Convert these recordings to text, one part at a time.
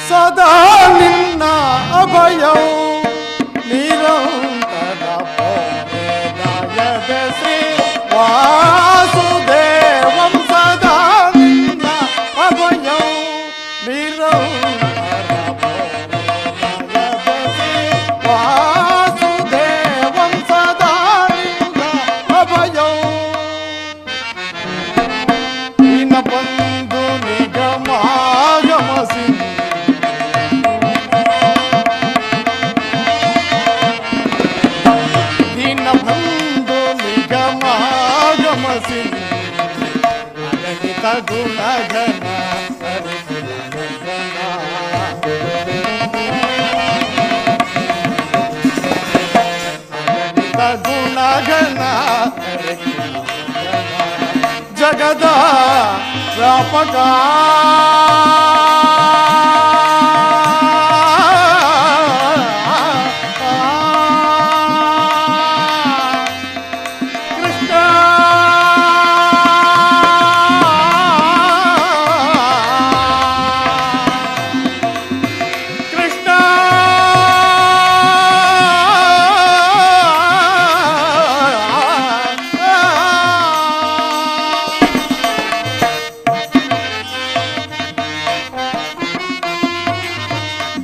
ಸದಾ ನಿನ್ನ ಅಭಯವು ನಿರಂತರ ಪೋರೆದಾಯದೆ ಶ್ರೀ ವಾಸುದೇವಂ ಸದಾ ನಿನ್ನ ಅಭಯವು ನಿರಂತರ ಪೋರೆದಾಯದೆ ಶ್ರೀ ವಾಸುದೇವಂ ಸದಾ ನಿನ್ನ ಅಭಯವು ನಿನ್ನ ಬಂಧು ನಿಗಮಾಗಮಸಿ ಅಗಣಿತ ಗುಣಗಣ ಅಗಣಿತ ಗುಣಗಣ ಜಗದ ವ್ಯಾಪಕ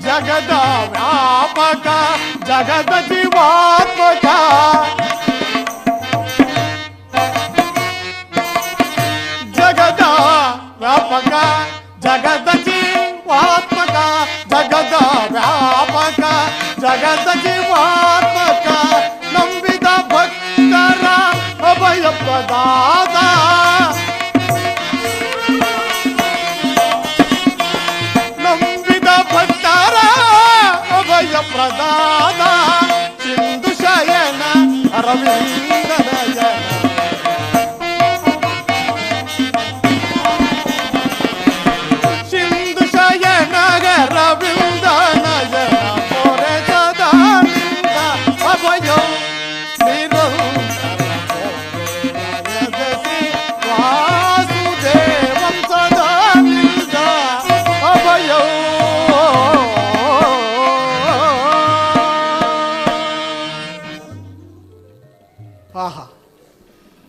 ಜಗದ ವ್ಯಾಪಕ ಜಗದ ಜೀವಾತ್ಮಕ ಜಗದ ವ್ಯಾಪಕ ಜಗದ ಜೀವಾತ್ಮಕ ಜಗದ ವ್ಯಾಪಕ ಜಗದ ಜೀವಾತ್ಮಕ ನಂಬಿದ ಭಕ್ತರ ಅಭಯ ಪ್ರದಾತ ಪ್ರದಾನ ಸಿಂಧು ಶಯನ ಅರವಿಂದ ನಯನ ಸಿಂಧು ಶಯನ ಅರವಿಂದ ನಯನ ಪೊರೆ ಸದಾ ನಿನ್ನ ಅಭಯ ವಾಸುದೇವಂ ಸದಾ ನಿನ್ನ ಅಭಯ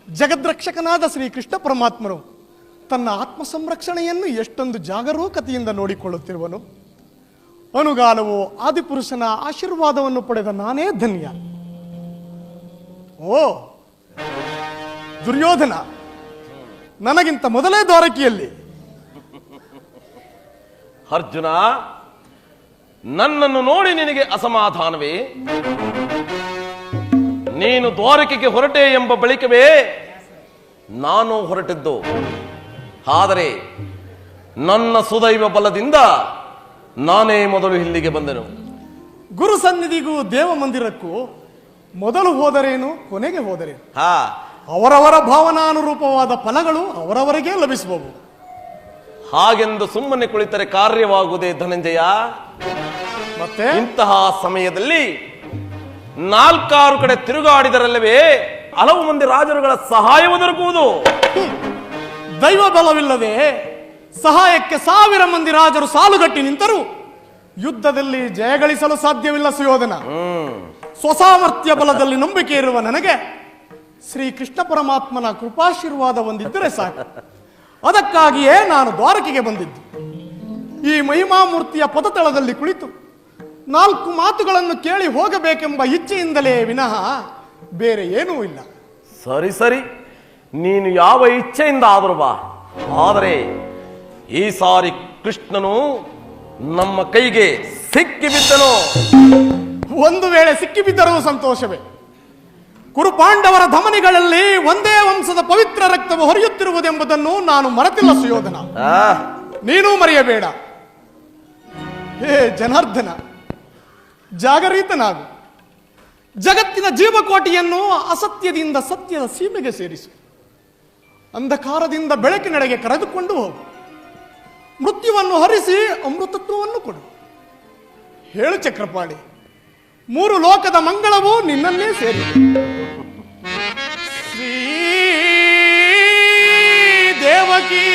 ಜಗದ್ರಕ್ಷಕನಾದ ಶ್ರೀಕೃಷ್ಣ ಪರಮಾತ್ಮನು ತನ್ನ ಆತ್ಮ ಸಂರಕ್ಷಣೆಯನ್ನು ಎಷ್ಟೊಂದು ಜಾಗರೂಕತೆಯಿಂದ ನೋಡಿಕೊಳ್ಳುತ್ತಿರುವನು. ಅನುಗಾಲವು ಆದಿಪುರುಷನ ಆಶೀರ್ವಾದವನ್ನು ಪಡೆದ ನಾನೇ ಧನ್ಯ. ಓ ದುರ್ಯೋಧನ, ನನಗಿಂತ ಮೊದಲೇ ದ್ವಾರಕೆಯಲ್ಲಿ. ಅರ್ಜುನ, ನನ್ನನ್ನು ನೋಡಿ ನಿನಗೆ ಅಸಮಾಧಾನವೇ? ನೀನು ದ್ವಾರಕೆಗೆ ಹೊರಟೆ ಎಂಬ ಬಳಿಕವೇ ನಾನು ಹೊರಟಿದ್ದು. ಆದರೆ ನನ್ನ ಸುದೈವ ಬಲದಿಂದ ನಾನೇ ಮೊದಲು ಇಲ್ಲಿಗೆ ಬಂದೆನು. ಗುರು ಸನ್ನಿಧಿಗೂ ದೇವ ಮಂದಿರಕ್ಕೂ ಮೊದಲು ಹೋದರೇನು, ಕೊನೆಗೆ ಹೋದರೇನು? ಅವರವರ ಭಾವನಾನುರೂಪವಾದ ಫಲಗಳು ಅವರವರಿಗೆ ಲಭಿಸಬಹುದು. ಹಾಗೆಂದು ಸುಮ್ಮನೆ ಕುಳಿತರೆ ಕಾರ್ಯವಾಗುವುದೇ ಧನಂಜಯ? ಮತ್ತೆ ಇಂತಹ ಸಮಯದಲ್ಲಿ 4 ಕಡೆ ತಿರುಗಾಡಿದರಲ್ಲವೇ ಹಲವು ಮಂದಿ ರಾಜರುಗಳ ಸಹಾಯವು ದೊರಕುವುದು. ದೈವ ಬಲವಿಲ್ಲದೆ ಸಹಾಯಕ್ಕೆ 1000 ಮಂದಿ ರಾಜರು ಸಾಲುಗಟ್ಟಿ ನಿಂತರೂ ಯುದ್ಧದಲ್ಲಿ ಜಯಗಳಿಸಲು ಸಾಧ್ಯವಿಲ್ಲ ಸುಯೋಧನ. ಸ್ವಸಾಮರ್ಥ್ಯ ಬಲದಲ್ಲಿ ನಂಬಿಕೆ ಇರುವ ನನಗೆ ಶ್ರೀಕೃಷ್ಣ ಪರಮಾತ್ಮನ ಕೃಪಾಶೀರ್ವಾದ ಹೊಂದಿದ್ದರೆ ಸಾಕು. ಅದಕ್ಕಾಗಿಯೇ ನಾನು ದ್ವಾರಕೆಗೆ ಬಂದಿದ್ದು. ಈ ಮಹಿಮಾಮೂರ್ತಿಯ ಪದತಳದಲ್ಲಿ ಕುಳಿತು 4 ಮಾತುಗಳನ್ನು ಕೇಳಿ ಹೋಗಬೇಕೆಂಬ ಇಚ್ಛೆಯಿಂದಲೇ ವಿನಃ ಬೇರೆ ಏನೂ ಇಲ್ಲ. ಸರಿ ಸರಿ, ನೀನು ಯಾವ ಇಚ್ಛೆಯಿಂದ ಆದರೂ ಬಾ. ಆದರೆ ಈ ಸಾರಿ ಕೃಷ್ಣನು ನಮ್ಮ ಕೈಗೆ ಸಿಕ್ಕಿಬಿದ್ದನು. ಒಂದು ವೇಳೆ ಸಿಕ್ಕಿಬಿದ್ದರೂ ಸಂತೋಷವೇ. ಕುರುಪಾಂಡವರ ಧಮನಿಗಳಲ್ಲಿ ಒಂದೇ ವಂಶದ ಪವಿತ್ರ ರಕ್ತವು ಹರಿಯುತ್ತಿರುವುದೆಂಬುದನ್ನು ನಾನು ಮರೆತಿಲ್ಲ ಸುಯೋಧನ. ನೀನೂ ಮರೆಯಬೇಡ. ಹೇ ಜನಾರ್ದನ, ಜಾಗರಿತನಾಗು. ಜಗತ್ತಿನ ಜೀವಕೋಟಿಯನ್ನು ಅಸತ್ಯದಿಂದ ಸತ್ಯದ ಸೀಮೆಗೆ ಸೇರಿಸು. ಅಂಧಕಾರದಿಂದ ಬೆಳಕಿನೆಡೆಗೆ ಕರೆದುಕೊಂಡು ಹೋಗು. ಮೃತ್ಯುವನ್ನು ಹರಿಸಿ ಅಮೃತತ್ವವನ್ನು ಕೊಡು. ಹೇಳು ಚಕ್ರಪಾಣಿ, 3 ಲೋಕದ ಮಂಗಳವು ನಿನ್ನನ್ನೇ ಸೇರಿದೆ. ಶ್ರೀ ದೇವಕೀ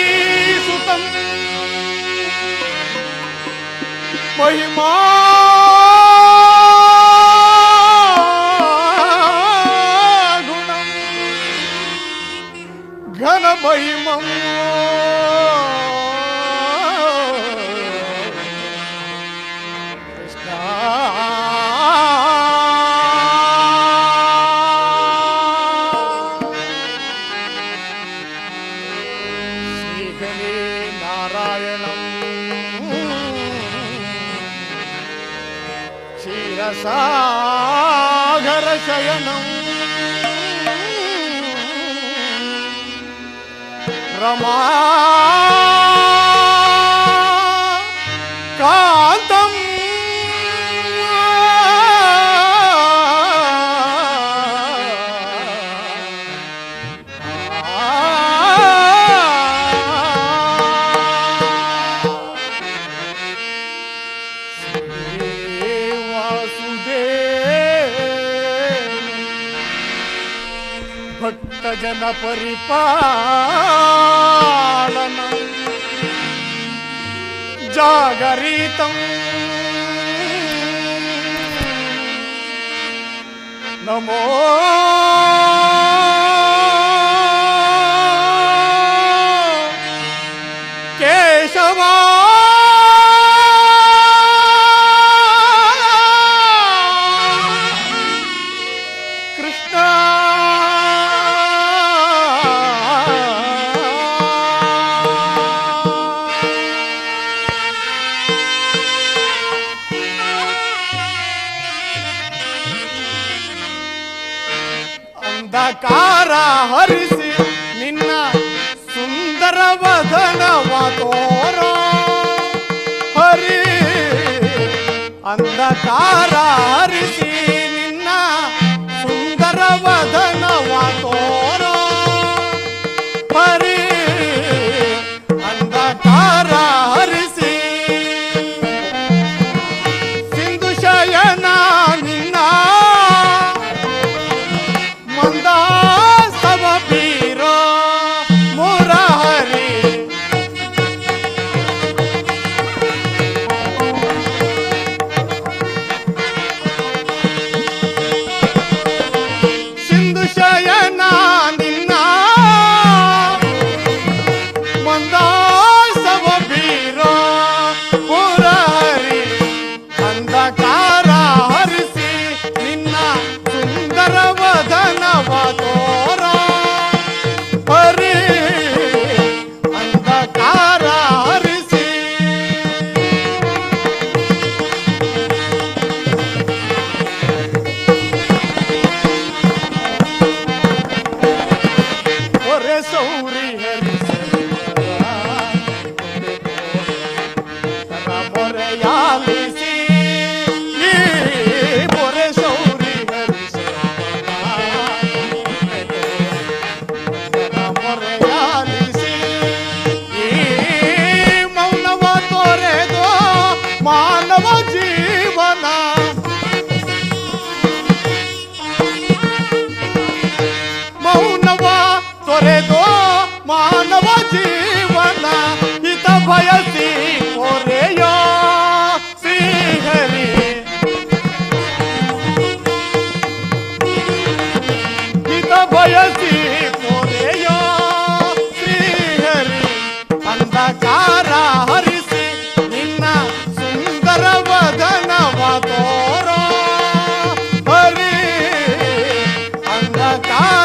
ಸುತಂ ಮಹಿಮಾ ಗುಣಂ ಘನ ಮಹಿಮಂ ಕೃಷ್ಣ ಶ್ರೀಹರಿ ನಾರಾಯಣಂ ಕ್ಷೀರಸಾಗರ ಶಯನಂ ರಮಾ ಕಾಂತಂ ಭಕ್ತ ಜನ ಪರಿಪಾಲನ ಜಾಗರಿತಂ ನಮೋ ಕೇಶವ ಕೃಷ್ಣ ಅಂಧಕಾರ ಹರಿಸಿ ನಿನ್ನ ಸುಂದರ ವದನವ ತೋರೋ ಹರಿ ಅಂಧಕಾರ ಹರಿಸಿ ನಿನ್ನ ಸುಂದರ ವದನವ ತೋರೋ ಹರಿ ಅಂಧಕಾರ ಹರಿಸಿ ಸಿಂಧು ಶಯನ ನಿನ್ನ ಮಂದಾಸ್ತವ ಬೀರ ಮುರಹರಿ ಸಿಂಧು ಶಯನ ನಿನ್ನ ಮಂದಾಸ್ತವ ಬೀರ ಮುರಹರಿ ಅಂಧಕಾರ ಹರಿಸಿ ನಿನ್ನ ಸುಂದರ ವದನವ ತೋರ ಹರಿ ಅಂಧಕಾರ ಹರಿಸಿ ಹೊರೆ ಸೌರಿ ಮೊರೆಯಾಲಿಸಿ ಮೊರೆ ಸೌರಿ ಮೊರೆಯಾಲಿಸಿ ಮೌನವ ತೊರೆದು ಮಾನವ ಜೀವನ ಮೌನವ ತೊರೆದು ಮಾನವ ಜೀವನ ಹಿತ ಬಯಸಿ ಹೊರೆಯೋ ಶ್ರೀಹರಿ ಹಿತ ಬಯಸಿ ಹೊರೆಯೋ ಶ್ರೀಹರಿ ಅಂಧಕಾರ ಹರಿಸಿ ನಿನ್ನ ಸುಂದರ ವದನವ ತೋರೋ ಹರಿ ಅಂಧಕಾರ